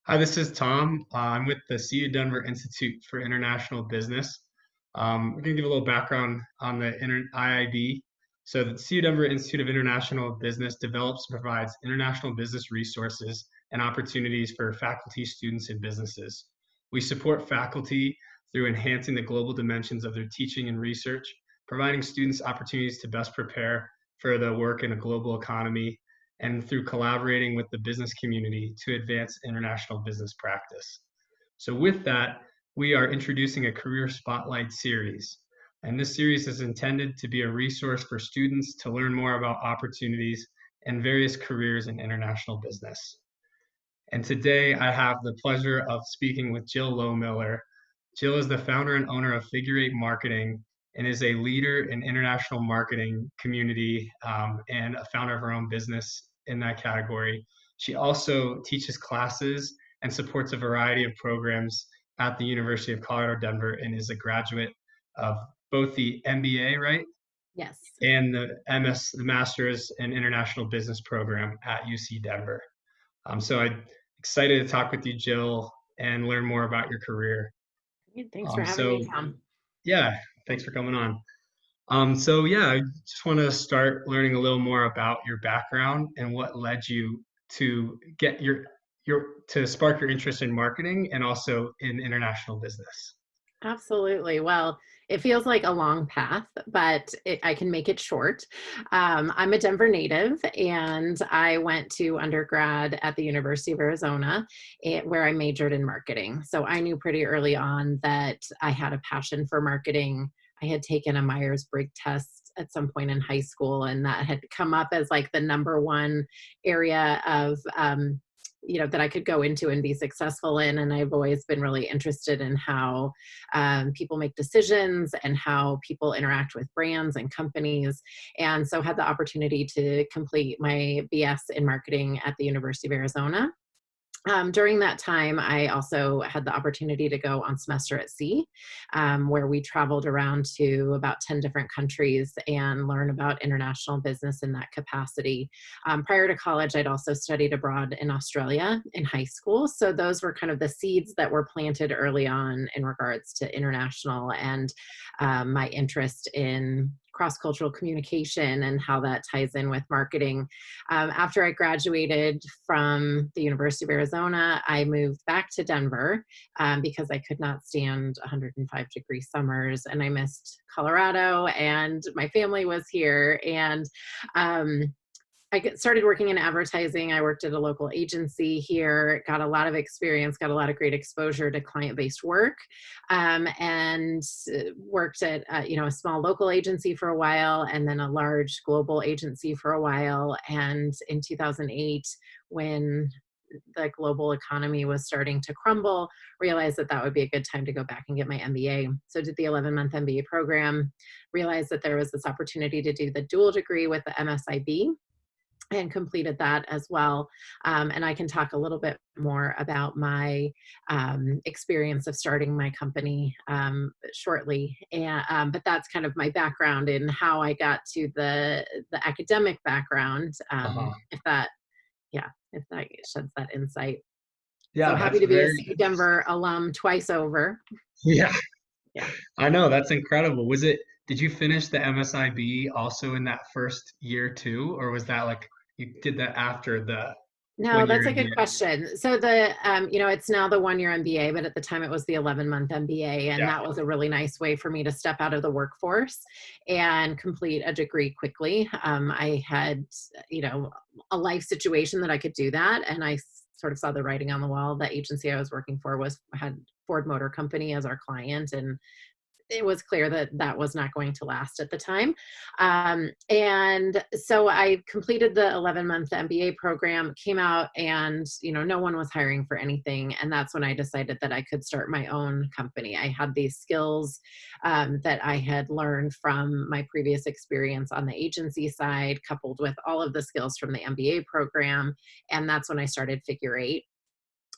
Hi, this is Tom. I'm with the CU Denver Institute for International Business. We're going to give a little background on the IIB. So, the CU Denver Institute of International Business develops and provides international business resources and opportunities for faculty, students, and businesses. We support faculty through enhancing the global dimensions of their teaching and research, providing students opportunities to best prepare for the work in a global economy, and through collaborating with the business community to advance international business practice. So, with that, we are introducing a Career Spotlight series. And this series is intended to be a resource for students to learn more about opportunities and various careers in international business. And today I have the pleasure of speaking with Jill Lohmiller. Jill is the founder and owner of Figure Eight Marketing and is a leader in international marketing community and a founder of her own business in that category. She also teaches classes and supports a variety of programs at the University of Colorado Denver and is a graduate of both the MBA, right, Yes. and the Master's in International Business program at UC Denver. So I'm excited to talk with you, Jill, and learn more about your career. Great. Thanks for Um, having me, so Tom. yeah, thanks for coming on. So yeah, I just want to start learning a little more about your background and what led you to get your to spark your interest in marketing and also in international business. Absolutely. Well, it feels like a long path, but I can make it short. I'm a Denver native, and I went to undergrad at the University of Arizona, where I majored in marketing. So I knew pretty early on that I had a passion for marketing. I had taken a Myers-Briggs test at some point in high school, and that had come up as like the number one area of that I could go into and be successful in. And I've always been really interested in how people make decisions and how people interact with brands and companies. And so had the opportunity to complete my BS in marketing at the University of Arizona. During that time, I also had the opportunity to go on semester at sea, where we traveled around to about 10 different countries and learn about international business in that capacity. Prior to college, I'd also studied abroad in Australia in high school. So those were kind of the seeds that were planted early on in regards to international and my interest in cross-cultural communication and how that ties in with marketing. After I graduated from the University of Arizona, I moved back to Denver because I could not stand 105-degree summers, and I missed Colorado, and my family was here. And started working in advertising. I worked at a local agency here, got a lot of experience, got a lot of great exposure to client-based work, and worked at a small local agency for a while, and then a large global agency for a while. And in 2008, when the global economy was starting to crumble, realized that that would be a good time to go back and get my MBA. So did the 11-month MBA program, realized that there was this opportunity to do the dual degree with the MSIB, and completed that as well. And I can talk a little bit more about my experience of starting my company shortly. But that's kind of my background in how I got to the academic background. Uh-huh. If that sheds that insight. So Yeah, happy that's to be a very CU Denver alum twice over. yeah. Yeah. I know that's incredible. Did you finish the MSIB also in that first year too, or was that like you did that after the No, one year that's a good MBA? question. So it's now the 1-year MBA, but at the time it was the 11-month MBA. And Yeah. that was a really nice way for me to step out of the workforce and complete a degree quickly. I had, a life situation that I could do that. And sort of saw the writing on the wall. The agency I was working for had Ford Motor Company as our client, and it was clear that that was not going to last at the time. And so I completed the 11-month MBA program, came out, and, no one was hiring for anything. And that's when I decided that I could start my own company. I had these skills that I had learned from my previous experience on the agency side, coupled with all of the skills from the MBA program. And that's when I started Figure Eight.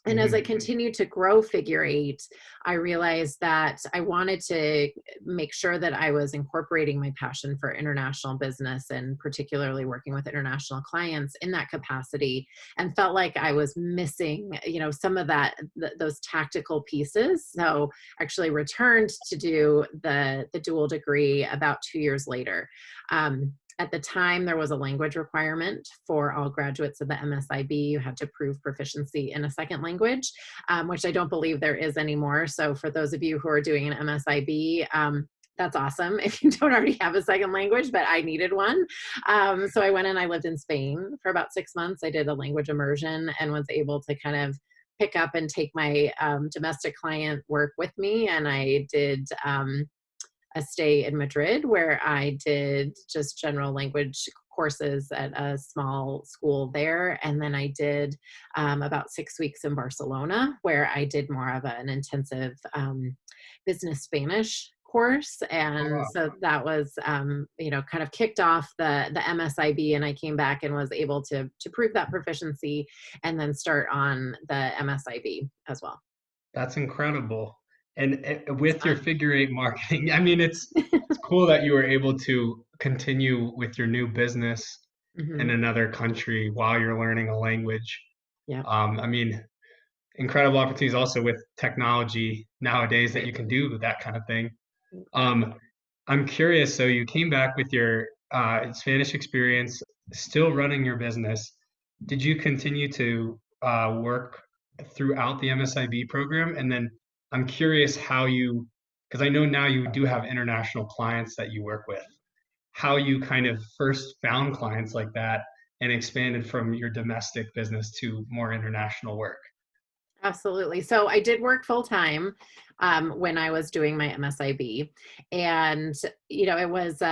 And as I Hmm. continued to grow Figure Eight, I realized that I wanted to make sure that I was incorporating my passion for international business and particularly working with international clients in that capacity, and felt like I was missing, some of those tactical pieces. So actually returned to do the dual degree about 2 years later. At the time, there was a language requirement for all graduates of the MSIB. You had to prove proficiency in a second language, which I don't believe there is anymore. So for those of you who are doing an MSIB, that's awesome if you don't already have a second language, but I needed one. So I went and I lived in Spain for about 6 months. I did a language immersion and was able to kind of pick up and take my domestic client work with me. And I did a stay in Madrid where I did just general language courses at a small school there. And then I did about 6 weeks in Barcelona where I did more of an intensive business Spanish course. Oh, And wow. so that was, kind of kicked off the MSIB, and I came back and was able to prove that proficiency and then start on the MSIB as well. That's incredible. And It's with your fun. figure eight marketing, I mean, it's cool that you were able to continue with your new business in Hmm. another country while you're learning a language. Yeah. I mean, incredible opportunities also with technology nowadays that Right. you can do that kind of thing. Um, I'm curious. So you came back with your Spanish experience, still running your business. Did you continue to work throughout the MSIB program? And then I'm curious how you, because I know now you do have international clients that you work with, how you kind of first found clients like that and expanded from your domestic business to more international work. Absolutely. So I did work full time when I was doing my MSIB, and it was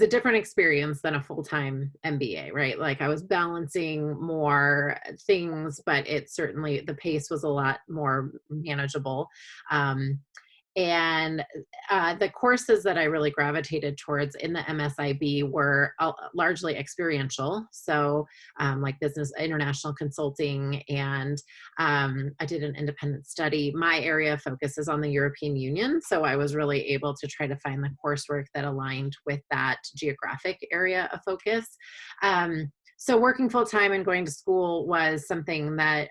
a different experience than a full time MBA, right? Like I was balancing more things, but it certainly the pace was a lot more manageable. Um, and the courses that I really gravitated towards in the MSIB were largely experiential. So, like business international consulting, and I did an independent study. My area of focus is on the European Union. So, I was really able to try to find the coursework that aligned with that geographic area of focus. So working full time and going to school was something that,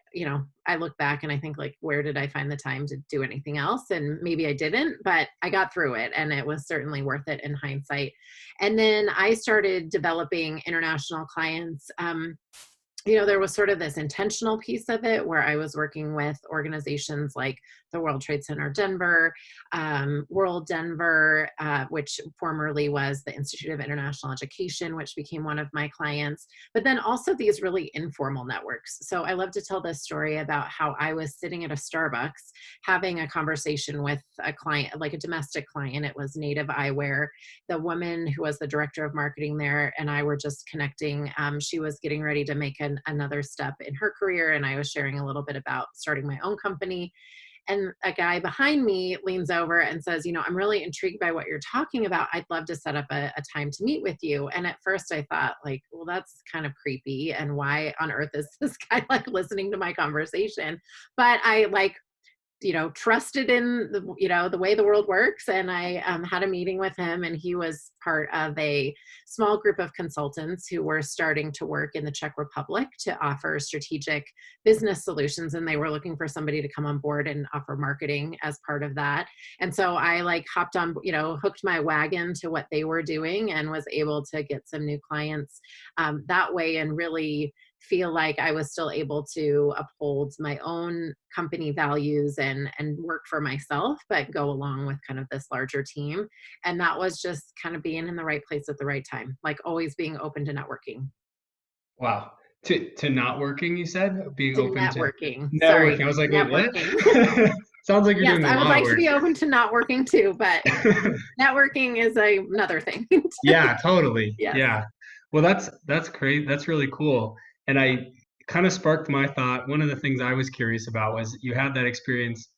I look back and I think like, where did I find the time to do anything else? And maybe I didn't, but I got through it and it was certainly worth it in hindsight. And then I started developing international clients. There was sort of this intentional piece of it where I was working with organizations like the World Trade Center Denver, World Denver, which formerly was the Institute of International Education, which became one of my clients, but then also these really informal networks. So I love to tell this story about how I was sitting at a Starbucks having a conversation with a client, like a domestic client. It was Native Eyewear. The woman who was the director of marketing there and I were just connecting. She was getting ready to make another step in her career, and I was sharing a little bit about starting my own company. And a guy behind me leans over and says, I'm really intrigued by what you're talking about. I'd love to set up a time to meet with you. And at first I thought, like, well, that's kind of creepy. And why on earth is this guy like listening to my conversation? But I like trusted in the way the world works. And I had a meeting with him, and he was part of a small group of consultants who were starting to work in the Czech Republic to offer strategic business solutions. And they were looking for somebody to come on board and offer marketing as part of that. And so I like hopped on, hooked my wagon to what they were doing and was able to get some new clients that way, and really feel like I was still able to uphold my own company values and work for myself, but go along with kind of this larger team. And that was just kind of being in the right place at the right time, like always being open to networking. Wow. To not working, you said? Being To open to networking. networking. Sorry, I was like, wait, what? networking. Sounds like you're Yes, doing a I would lot of like to work. be open to not working too, but networking is another thing. Yeah, totally. Yes. Yeah. Well, that's great. That's really cool. And I kind of sparked my thought. One of the things I was curious about was you had that experience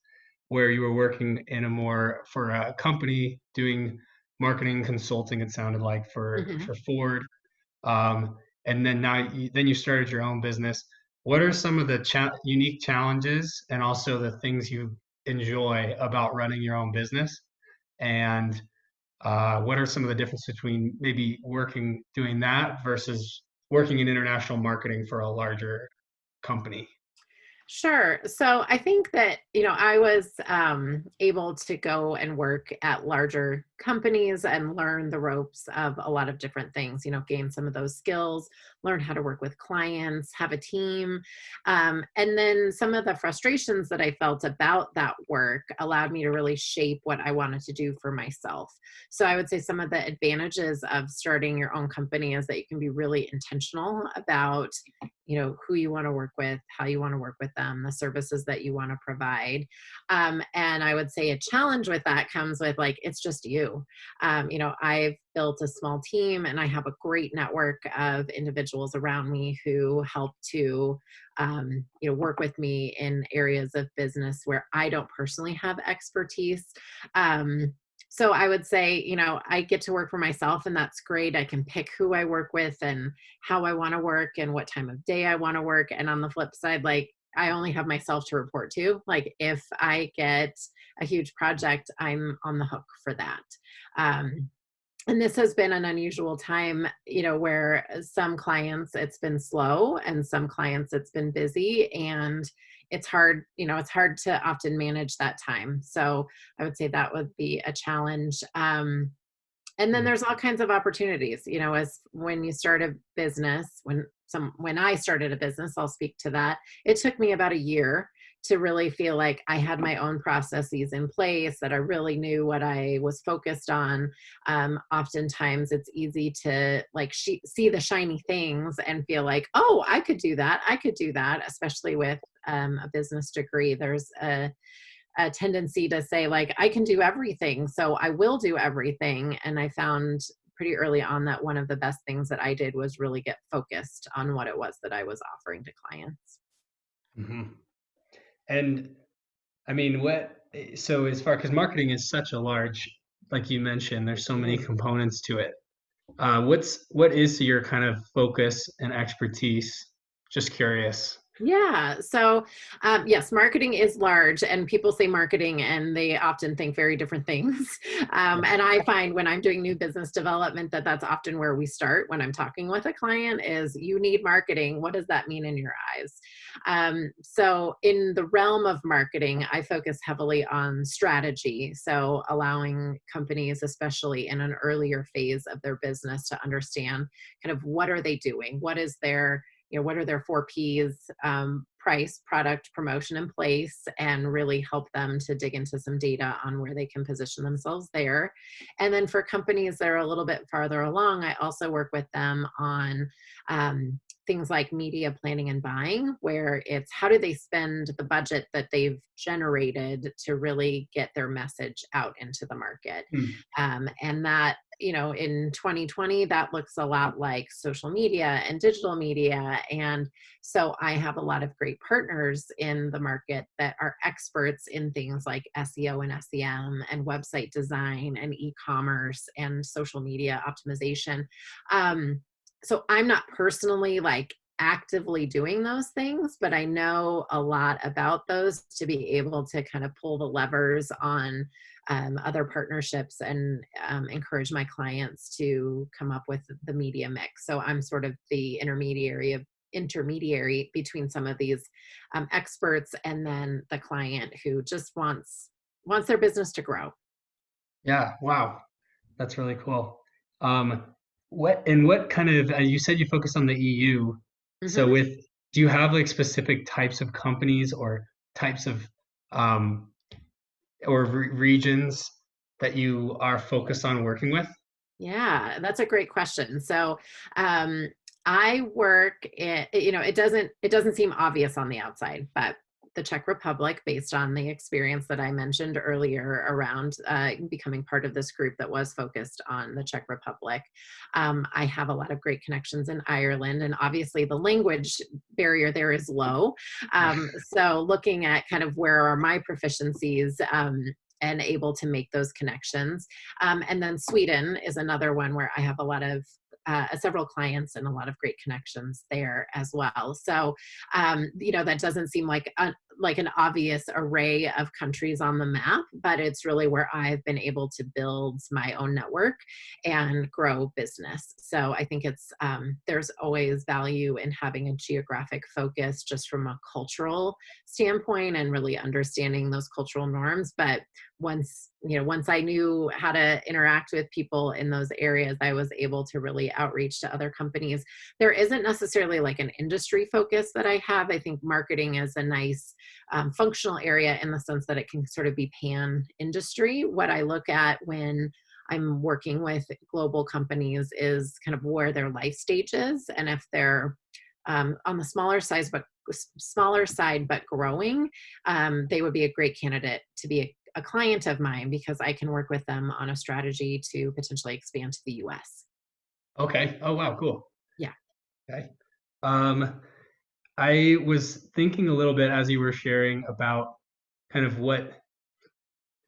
where you were working in a more for a company doing marketing consulting, it sounded like for Hmm. Ford. And then now then you started your own business. what are some of the unique challenges and also the things you enjoy about running your own business? And what are some of the differences between maybe doing that versus working in international marketing for a larger company? Sure. So I think that, I was able to go and work at larger companies and learn the ropes of a lot of different things, gain some of those skills, learn how to work with clients, have a team. And then some of the frustrations that I felt about that work allowed me to really shape what I wanted to do for myself. So I would say some of the advantages of starting your own company is that you can be really intentional about who you want to work with, how you want to work with them, the services that you want to provide. And I would say a challenge with that comes with like, it's just you. I've built a small team and I have a great network of individuals around me who help to, work with me in areas of business where I don't personally have expertise. So I would say, I get to work for myself and that's great. I can pick who I work with and how I want to work and what time of day I want to work. And on the flip side, like I only have myself to report to. Like if I get a huge project, I'm on the hook for that. And this has been an unusual time, where some clients it's been slow and some clients it's been busy and it's hard to often manage that time. So I would say that would be a challenge. And then there's all kinds of opportunities, as when you start a business, when I started a business, I'll speak to that. It took me about a year to really feel like I had my own processes in place, that I really knew what I was focused on. Oftentimes it's easy to like see the shiny things and feel like, oh, I could do that. I could do that, especially with a business degree. There's a tendency to say like, I can do everything, so I will do everything. And I found pretty early on that one of the best things that I did was really get focused on what it was that I was offering to clients. Hmm. And I mean, so as far, because marketing is such a large, like you mentioned, there's so many Mhm. components to it. What is your kind of focus and expertise? Just curious. Yeah. So, yes, marketing is large, and people say marketing and they often think very different things. And I find when I'm doing new business development that that's often where we start when I'm talking with a client is you need marketing. What does that mean in your eyes? So, in the realm of marketing, I focus heavily on strategy. So, allowing companies, especially in an earlier phase of their business, to understand kind of what are they doing? What are their 4 Ps, price, product, promotion, and place, and really help them to dig into some data on where they can position themselves there. And then for companies that are a little bit farther along, I also work with them on things like media planning and buying, where it's how do they spend the budget that they've generated to really get their message out into the market. Hmm. And that, in 2020, that looks a lot like social media and digital media. And so I have a lot of great partners in the market that are experts in things like SEO and SEM and website design and e-commerce and social media optimization. So I'm not personally like actively doing those things, but I know a lot about those to be able to kind of pull the levers on other partnerships and encourage my clients to come up with the media mix. So I'm sort of the intermediary between some of these experts and then the client who just wants their business to grow. Yeah. Wow. That's really cool. Um, what kind of, you said you focus on the EU. So Mhm. do you have like specific types of companies or types of, um, or regions that you are focused on working with? Yeah, that's a great question. So, I work in, it doesn't seem obvious on the outside, but the Czech Republic, based on the experience that I mentioned earlier around becoming part of this group that was focused on the Czech Republic. I have a lot of great connections in Ireland, and obviously the language barrier there is low. So, looking at kind of where are my proficiencies, and able to make those connections. And then Sweden is another one where I have a lot of several clients and a lot of great connections there as well. So, that doesn't seem like an obvious array of countries on the map, but it's really where I've been able to build my own network and grow business. So I think there's always value in having a geographic focus just from a cultural standpoint and really understanding those cultural norms. But once I knew how to interact with people in those areas, I was able to really outreach to other companies. There isn't necessarily like an industry focus that I have. I think marketing is a nice functional area in the sense that it can sort of be pan industry. What I look at when I'm working with global companies is kind of where their life stage is, and if they're on the smaller side but growing, they would be a great candidate to be a client of mine because I can work with them on a strategy to potentially expand to the US. Okay. Oh, wow. Cool. Yeah. Okay. Um, I was thinking a little bit as you were sharing about kind of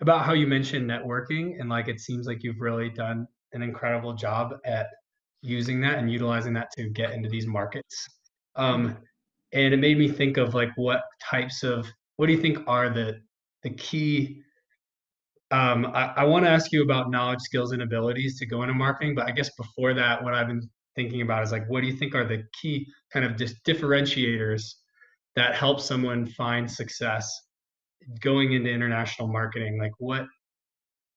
about how you mentioned networking, and like it seems like you've really done an incredible job at using that and utilizing that to get into these markets. Mhm. And it made me think of like what do you think are the key I want to ask you about knowledge, skills, and abilities to go into marketing, but I guess before that, what I've been thinking about is like, what do you think are the key kind of just differentiators that help someone find success going into international marketing? Like, what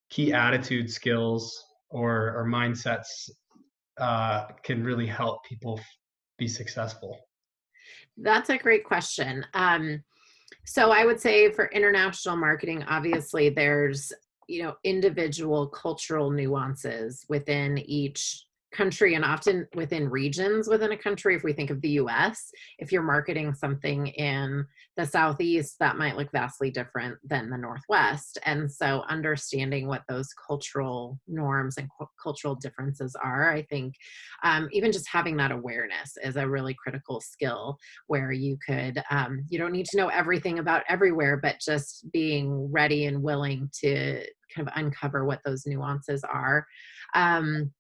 key attitude skills or mindsets can really help people be successful? That's a great question. So I would say for international marketing, obviously there's, individual cultural nuances within each country and often within regions within a country. If we think of the US, if you're marketing something in the Southeast, that might look vastly different than the Northwest. And so understanding what those cultural norms and cultural differences are, I think even just having that awareness is a really critical skill where you don't need to know everything about everywhere, but just being ready and willing to kind of uncover what those nuances are. Um,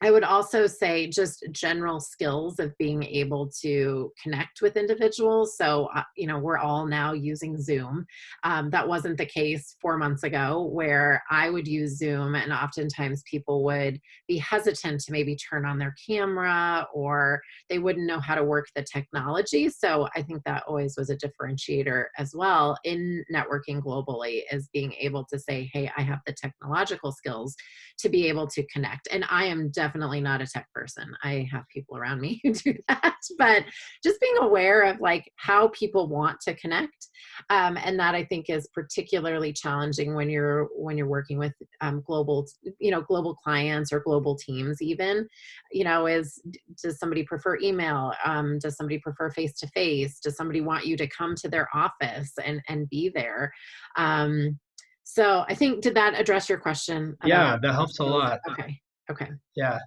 I would also say just general skills of being able to connect with individuals. So, we're all now using Zoom. That wasn't the case 4 months ago, where I would use Zoom, and oftentimes people would be hesitant to maybe turn on their camera or they wouldn't know how to work the technology. So, I think that always was a differentiator as well in networking globally, is being able to say, hey, I have the technological skills to be able to connect. And I am definitely not a tech person. I have people around me who do that, but just being aware of like how people want to connect. And that I think is particularly challenging when you're working with global clients or global teams even, does somebody prefer email? Does somebody prefer face to face? Does somebody want you to come to their office and be there? So I think, did that address your question about Yeah, that those helps a skills? lot. Okay. Okay. Yeah.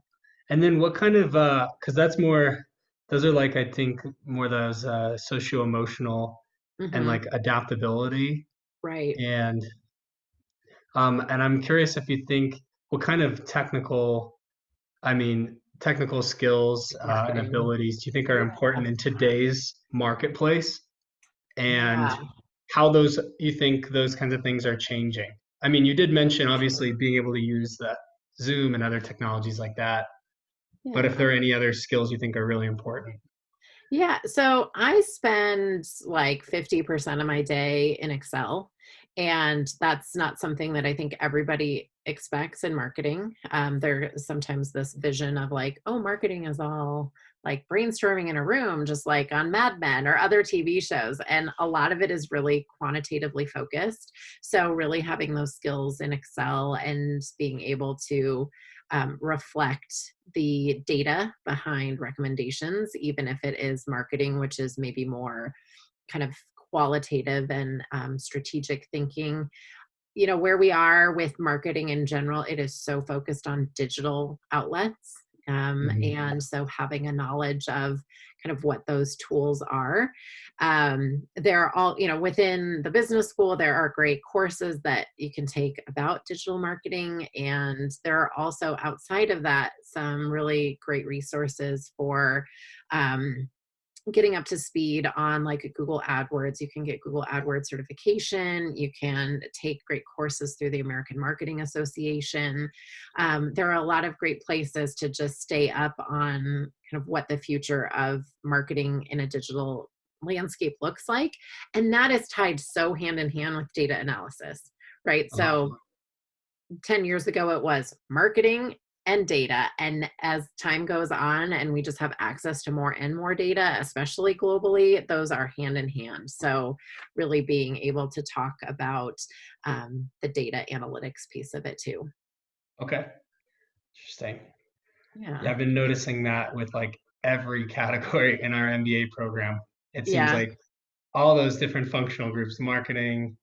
And then what kind of because those are like I think more those socio-emotional and Hmm. like adaptability Right. and and I'm curious if you think what kind of technical skills and Marketing. abilities do you think are Yeah. important in today's marketplace, and Yeah. how those you think those kinds of things are changing? I mean, you did mention obviously being able to use the Zoom and other technologies like that, but if Yeah. there are any other skills you think are really important. Yeah. So I spend like 50% of my day in Excel. And that's not something that I think everybody expects in marketing. There's sometimes this vision of like, oh, marketing is all like brainstorming in a room, just like on Mad Men or other TV shows. And a lot of it is really quantitatively focused. So, really having those skills in Excel and being able to reflect the data behind recommendations, even if it is marketing, which is maybe more kind of qualitative and strategic thinking. Where we are with marketing in general, it is so focused on digital outlets. And so having a knowledge of kind of what those tools are. There are all, within the business school, there are great courses that you can take about digital marketing. And there are also outside of that, some really great resources for getting up to speed on like Google AdWords. You can get Google AdWords certification. You can take great courses through the American Marketing Association. There are a lot of great places to just stay up on kind of what the future of marketing in a digital landscape looks like. And that is tied so hand in hand with data analysis, right? So 10 years ago, it was marketing and data. And as time goes on and we just have access to more and more data, especially globally, those are hand in hand. So really being able to talk about the data analytics piece of it too. Okay. Interesting. Yeah. Yeah, I've been noticing that with like every category in our MBA program. It seems Yeah. like all those different functional groups, marketing,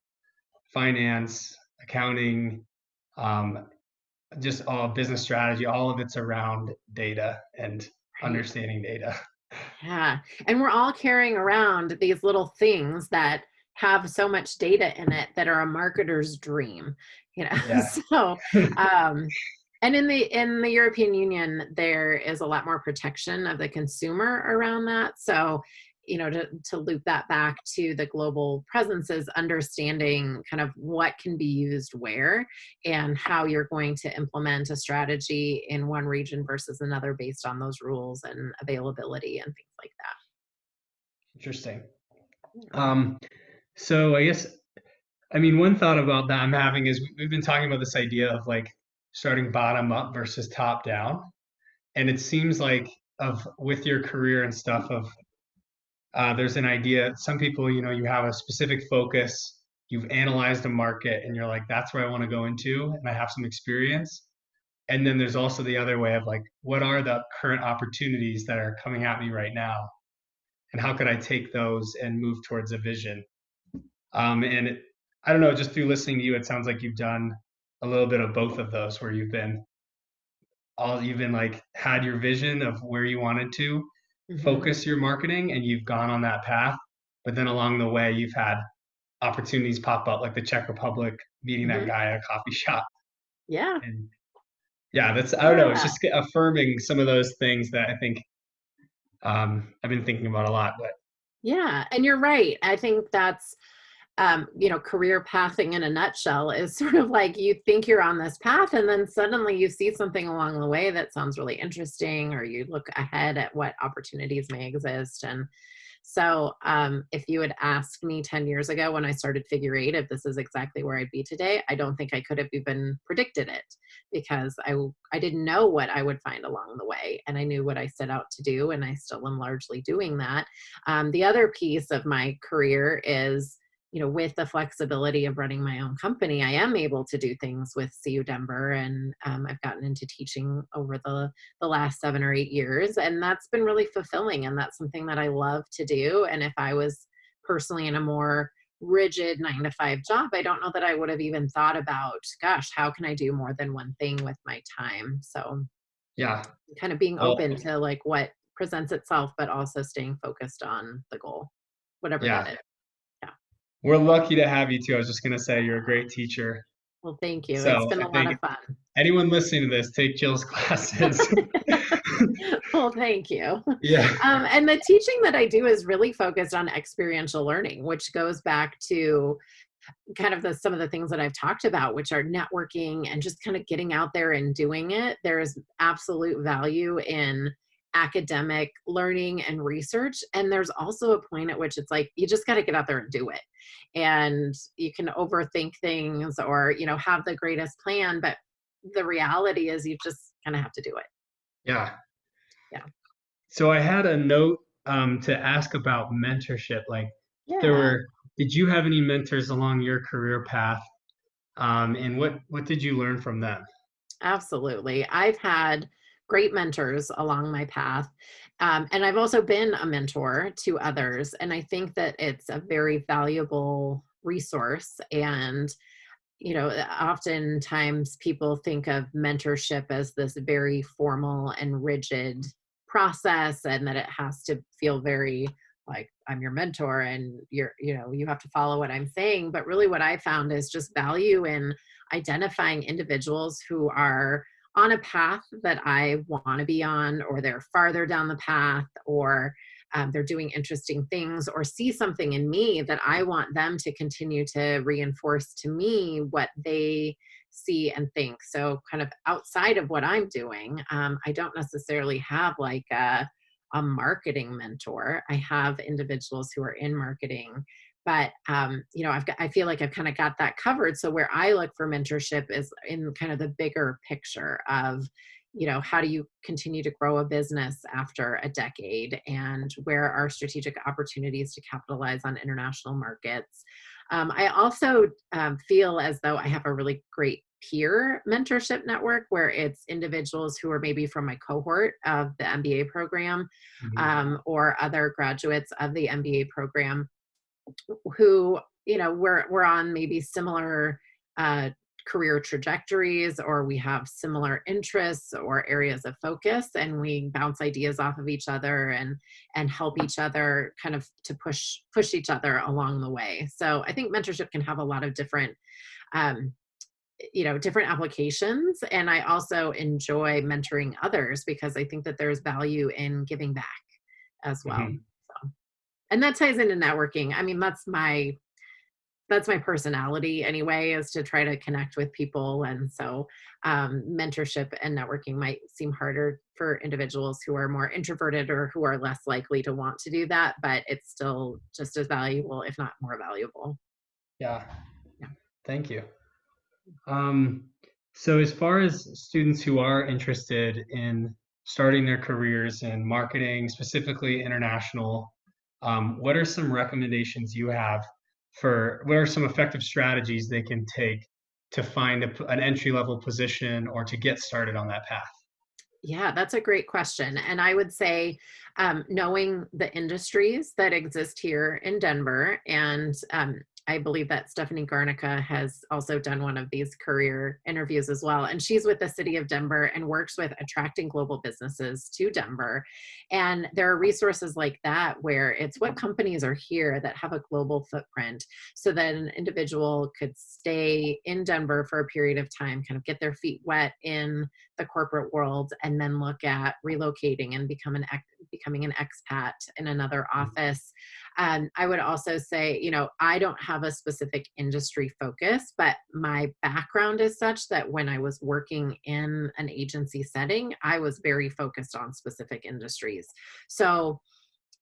finance, accounting, um, just all business strategy, all of it's around data and Right. understanding data. Yeah. And we're all carrying around these little things that have so much data in it that are a marketer's dream, Yeah. so and in the European Union, there is a lot more protection of the consumer around that. So, to loop that back to the global presences, understanding kind of what can be used where and how you're going to implement a strategy in one region versus another based on those rules and availability and things like Interesting. that. So I guess, I mean, one thought about that I'm having is we've been talking about this idea of like starting bottom up versus top down. And it seems like of with your career and stuff of there's an idea, some people, you have a specific focus, you've analyzed the market and you're like, that's where I want to go into and I have some experience. And then there's also the other way of like, what are the current opportunities that are coming at me right now? And how could I take those and move towards a vision? And I don't know, just through listening to you, it sounds like you've done a little bit of both of those where you've been like had your vision of where you wanted to Hmm. focus your marketing and you've gone on that path. But then along the way, you've had opportunities pop up like the Czech Republic, meeting that Hmm. guy at a coffee shop. Yeah. And yeah, I don't know, it's Yeah. just affirming some of those things that I think I've been thinking about a lot. But Yeah. And you're right. I think that's career pathing in a nutshell is sort of like you think you're on this path and then suddenly you see something along the way that sounds really interesting, or you look ahead at what opportunities may exist. And so if you had asked me 10 years ago when I started Figure Eight if this is exactly where I'd be today, I don't think I could have even predicted it, because I didn't know what I would find along the way. And I knew what I set out to do, and I still am largely doing that. The other piece of my career is, with the flexibility of running my own company, I am able to do things with CU Denver, and I've gotten into teaching over the last 7 or 8 years, and that's been really fulfilling, and that's something that I love to do. And if I was personally in a more rigid 9 to 5 job, I don't know that I would have even thought about, gosh, how can I do more than one thing with my time? So yeah, kind of being well, open to like what presents itself, but also staying focused on the goal, whatever that yeah, is. Yeah. we're lucky to have you too. I was just going to say you're a great teacher. Well, thank you. It's So been I a lot think of fun. anyone listening to this, take Jill's classes. Well, thank you. Yeah. And the teaching that I do is really focused on experiential learning, which goes back to kind of some of the things that I've talked about, which are networking and just kind of getting out there and doing it. There is absolute value in academic learning and research. And there's also a point at which it's like, you just got to get out there and do it. And you can overthink things or, have the greatest plan, but the reality is you just kind of have to do it. Yeah. Yeah. So I had a note to ask about mentorship. Like, if there Yeah. did you have any mentors along your career path? And what did you learn from them? Absolutely. I've had great mentors along my path. And I've also been a mentor to others. And I think that it's a very valuable resource. And, oftentimes people think of mentorship as this very formal and rigid process, and that it has to feel very like I'm your mentor and you have to follow what I'm saying. But really what I found is just value in identifying individuals who are on a path that I want to be on, or they're farther down the path, or they're doing interesting things, or see something in me that I want them to continue to reinforce to me what they see and think. So, kind of outside of what I'm doing, I don't necessarily have like a marketing mentor. I have individuals who are in marketing, but I feel like I've kind of got that covered. So where I look for mentorship is in kind of the bigger picture of, how do you continue to grow a business after a decade, and where are strategic opportunities to capitalize on international markets. I also feel as though I have a really great peer mentorship network where it's individuals who are maybe from my cohort of the MBA program, Mhm. or other graduates of the MBA program who, we're on maybe similar uh, career trajectories, or we have similar interests or areas of focus, and we bounce ideas off of each other and help each other kind of to push each other along the way. So I think mentorship can have a lot of different um, different applications. And I also enjoy mentoring others because I think that there's value in giving back as well. Mhm. So, and that ties into networking. I mean, that's my personality anyway, is to try to connect with people. And so mentorship and networking might seem harder for individuals who are more introverted or who are less likely to want to do that, but it's still just as valuable, if not more valuable. Yeah, Yeah. thank you. Um, so as far as students who are interested in starting their careers in marketing, specifically international, what are some recommendations you have for what are some effective strategies they can take to find an entry level position or to get started on that path? Yeah, that's a great question. And I would say knowing the industries that exist here in Denver, and I believe that Stephanie Garnica has also done one of these career interviews as well. And she's with the city of Denver and works with attracting global businesses to Denver. And there are resources like that where it's what companies are here that have a global footprint, so that an individual could stay in Denver for a period of time, kind of get their feet wet in the corporate world, and then look at relocating and becoming an expat in another office. I would also say, I don't have a specific industry focus, but my background is such that when I was working in an agency setting, I was very focused on specific industries. So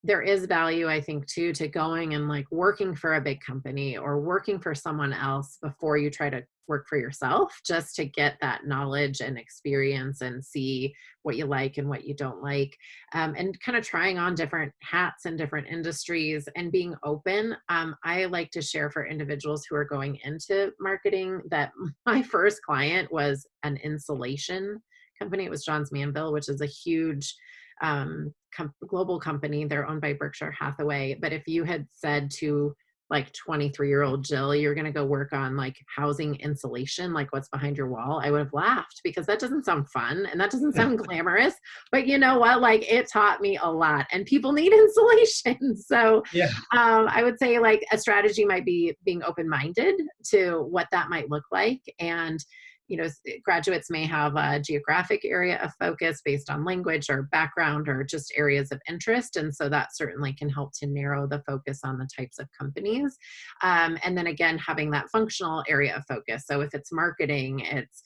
there is value, I think, too, to going and like working for a big company or working for someone else before you try to work for yourself, just to get that knowledge and experience and see what you like and what you don't like, and kind of trying on different hats in different industries and being open. I like to share for individuals who are going into marketing that my first client was an insulation company. It was Johns Manville, which is a huge global company. They're owned by Berkshire Hathaway. But if you had said to like 23-year-old Jill, you're going to go work on like housing insulation, like what's behind your wall, I would have laughed, because that doesn't sound fun and that doesn't sound glamorous. But you know what? Like, it taught me a lot, and people need insulation. So Yeah. I would say like a strategy might be being open-minded to what that might look like. And graduates may have a geographic area of focus based on language or background or just areas of interest. And so that certainly can help to narrow the focus on the types of companies. And then again, having that functional area of focus. So if it's marketing, it's,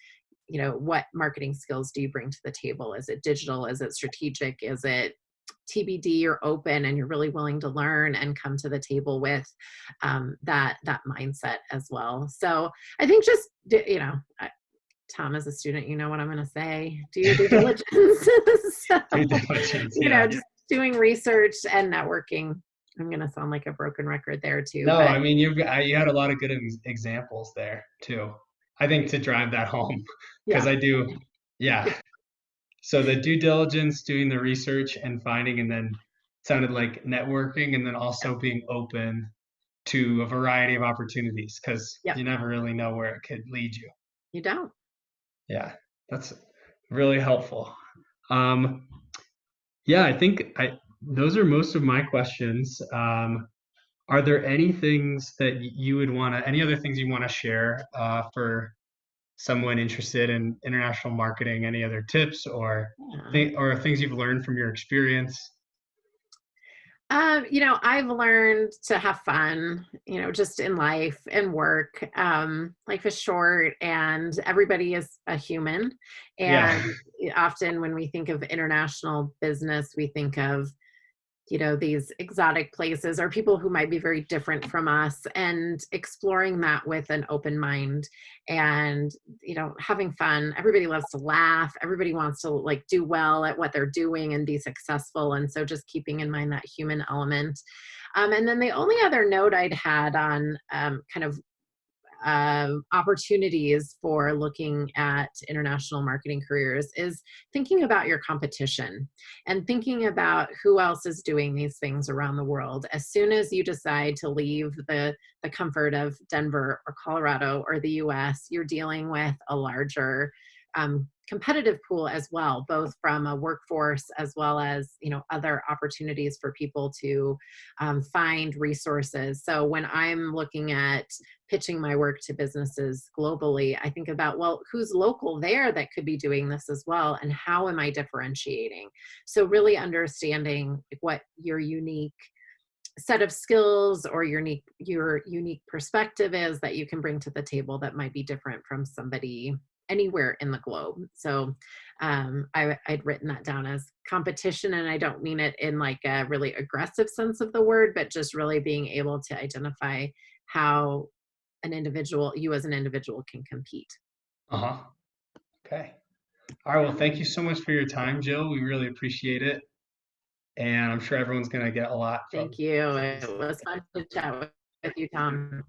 what marketing skills do you bring to the table? Is it digital? Is it strategic? Is it TBD? You're open and you're really willing to learn and come to the table with that mindset as well. So I think just, Tom, as a student, you know what I'm going to say. Do your due diligence. So, Due diligence, yeah. just doing research and networking. I'm going to sound like a broken record there too, No, but I mean you had a lot of good examples there too. I think to drive that home because yeah, I do, yeah. So the due diligence, doing the research and finding, and then sounded like networking, and then also being open to a variety of opportunities because Yep, you never really know where it could lead you. you don't. Yeah, that's really helpful. Um, yeah, I think those are most of my questions. Are there any things that you would want to, any other things you want to share for someone interested in international marketing? Any other tips or Yeah. or things you've learned from your experience? I've learned to have fun, just in life and work. Life is short and everybody is a human. Yeah, And often when we think of international business, we think of these exotic places or people who might be very different from us, and exploring that with an open mind and having fun. Everybody loves to laugh, everybody wants to like do well at what they're doing and be successful, and so just keeping in mind that human element. And then the only other note I'd had on kind of opportunities for looking at international marketing careers is thinking about your competition and thinking about who else is doing these things around the world. As soon as you decide to leave the comfort of Denver or Colorado or the US, you're dealing with a larger competitive pool as well, both from a workforce as well as other opportunities for people to find resources. So when I'm looking at pitching my work to businesses globally, I think about, well, who's local there that could be doing this as well, and how am I differentiating? So really understanding what your unique set of skills or your unique perspective is that you can bring to the table that might be different from somebody anywhere in the globe. So I'd written that down as competition, and I don't mean it in like a really aggressive sense of the word, but just really being able to identify how you as an individual can compete. uh-huh. Okay. All right. Well, Yeah. thank you so much for your time, Jill. We really appreciate it. And I'm sure everyone's going to get a lot Thank from you. these. It was fun to chat with you, Tom.